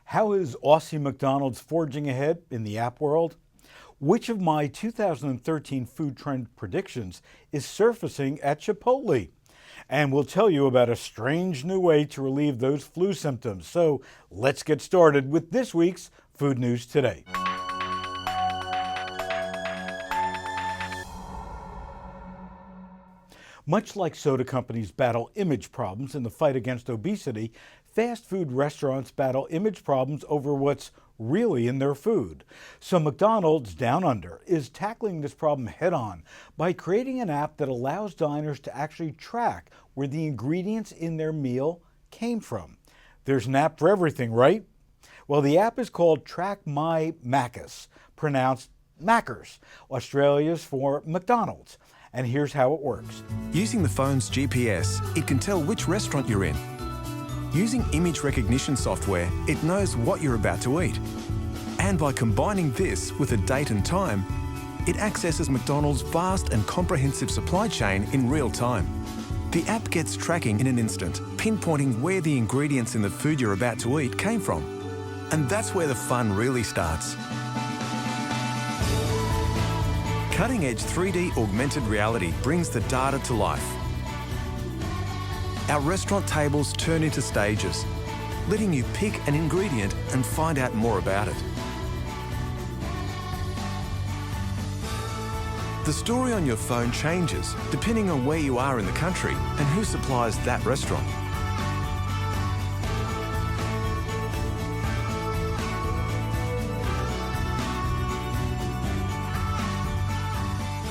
How is Aussie MacDonalds forging ahead in the app world? Which of my 2013 food trend predictions is surfacing at Chipotle? And we'll tell you about a strange new way to relieve those flu symptoms. So let's get started with this week's Food News Today. Much like soda companies battle image problems in the fight against obesity, fast food restaurants battle image problems over what's really in their food. So McDonald's Down Under is tackling this problem head on by creating an app that allows diners to actually track where the ingredients in their meal came from. There's an app for everything, right? Well, the app is called Track My Macca's, pronounced Maccers, Australia's for McDonald's. And here's how it works. Using the phone's GPS, it can tell which restaurant you're in. Using image recognition software, it knows what you're about to eat. And by combining this with a date and time, it accesses McDonald's vast and comprehensive supply chain in real time. The app gets tracking in an instant, pinpointing where the ingredients in the food you're about to eat came from. And that's where the fun really starts. Cutting-edge 3D augmented reality brings the data to life. Our restaurant tables turn into stages, letting you pick an ingredient and find out more about it. The story on your phone changes depending on where you are in the country and who supplies that restaurant.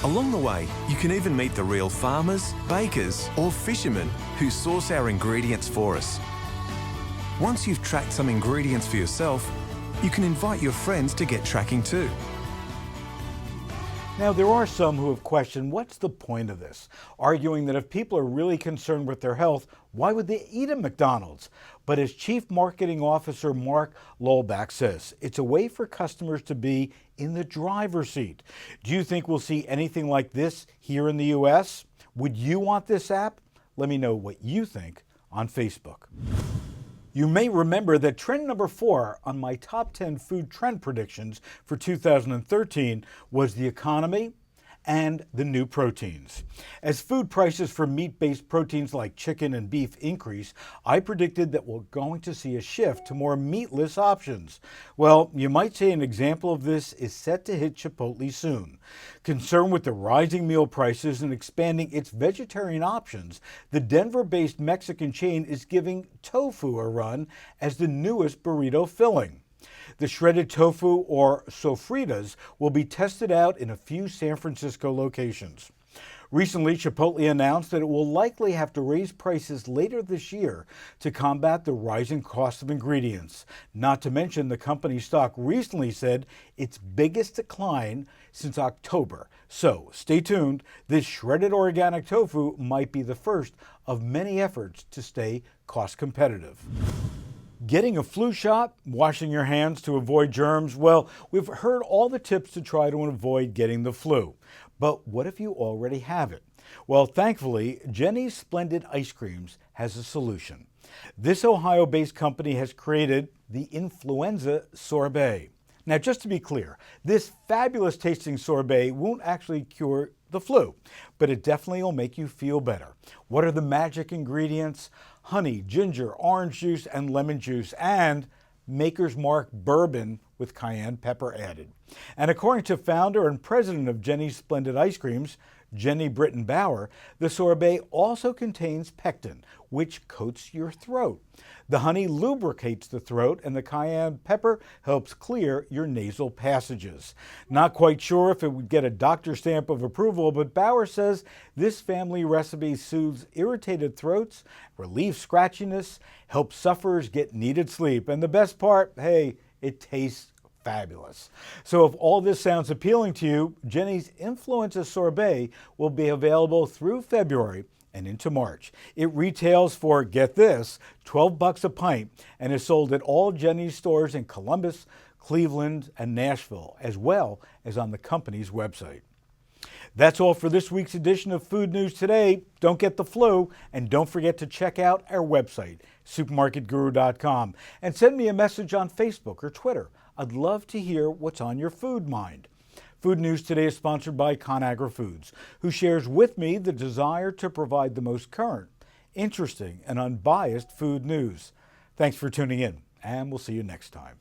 Along the way, you can even meet the real farmers, bakers, or fishermen who source our ingredients for us. Once you've tracked some ingredients for yourself, you can invite your friends to get tracking too. Now, there are some who have questioned what's the point of this, arguing that if people are really concerned with their health, why would they eat at McDonald's? But as Chief Marketing Officer Mark Lolbach says, it's a way for customers to be in the driver's seat. Do you think we'll see anything like this here in the U.S.? Would you want this app? Let me know what you think on Facebook. You may remember that trend number 4 on my top 10 food trend predictions for 2013 was the economy and the new proteins. As food prices for meat-based proteins like chicken and beef increase, I predicted that we're going to see a shift to more meatless options. Well, you might say an example of this is set to hit Chipotle soon. Concerned with the rising meal prices and expanding its vegetarian options, the Denver-based Mexican chain is giving tofu a run as the newest burrito filling. The shredded tofu, or sofritas, will be tested out in a few San Francisco locations. Recently, Chipotle announced that it will likely have to raise prices later this year to combat the rising cost of ingredients. Not to mention, the company's stock recently said its biggest decline since October. So stay tuned. This shredded organic tofu might be the first of many efforts to stay cost competitive. Getting a flu shot, washing your hands to avoid germs, well, we've heard all the tips to try to avoid getting the flu. But what if you already have it? Well, thankfully, Jenny's Splendid Ice Creams has a solution. This Ohio-based company has created the influenza sorbet. Now, just to be clear, this fabulous tasting sorbet won't actually cure the flu, but it definitely will make you feel better. What are the magic ingredients? Honey, ginger, orange juice, and lemon juice, and Maker's Mark bourbon with cayenne pepper added. And according to founder and president of Jenny's Splendid Ice Creams, Jenny Britton Bauer, the sorbet also contains pectin, which coats your throat. The honey lubricates the throat, and the cayenne pepper helps clear your nasal passages. Not quite sure if it would get a doctor stamp of approval, but Bauer says this family recipe soothes irritated throats, relieves scratchiness, helps sufferers get needed sleep, and the best part, hey, it tastes fabulous. So if all this sounds appealing to you, Jenny's Influenza Sorbet will be available through February and into March. It retails for, get this, $12 a pint and is sold at all Jenny's stores in Columbus, Cleveland, and Nashville, as well as on the company's website. That's all for this week's edition of Food News Today. Don't get the flu, and don't forget to check out our website, supermarketguru.com, and send me a message on Facebook or Twitter. I'd love to hear what's on your food mind. Food News Today is sponsored by ConAgra Foods, who shares with me the desire to provide the most current, interesting, and unbiased food news. Thanks for tuning in, and we'll see you next time.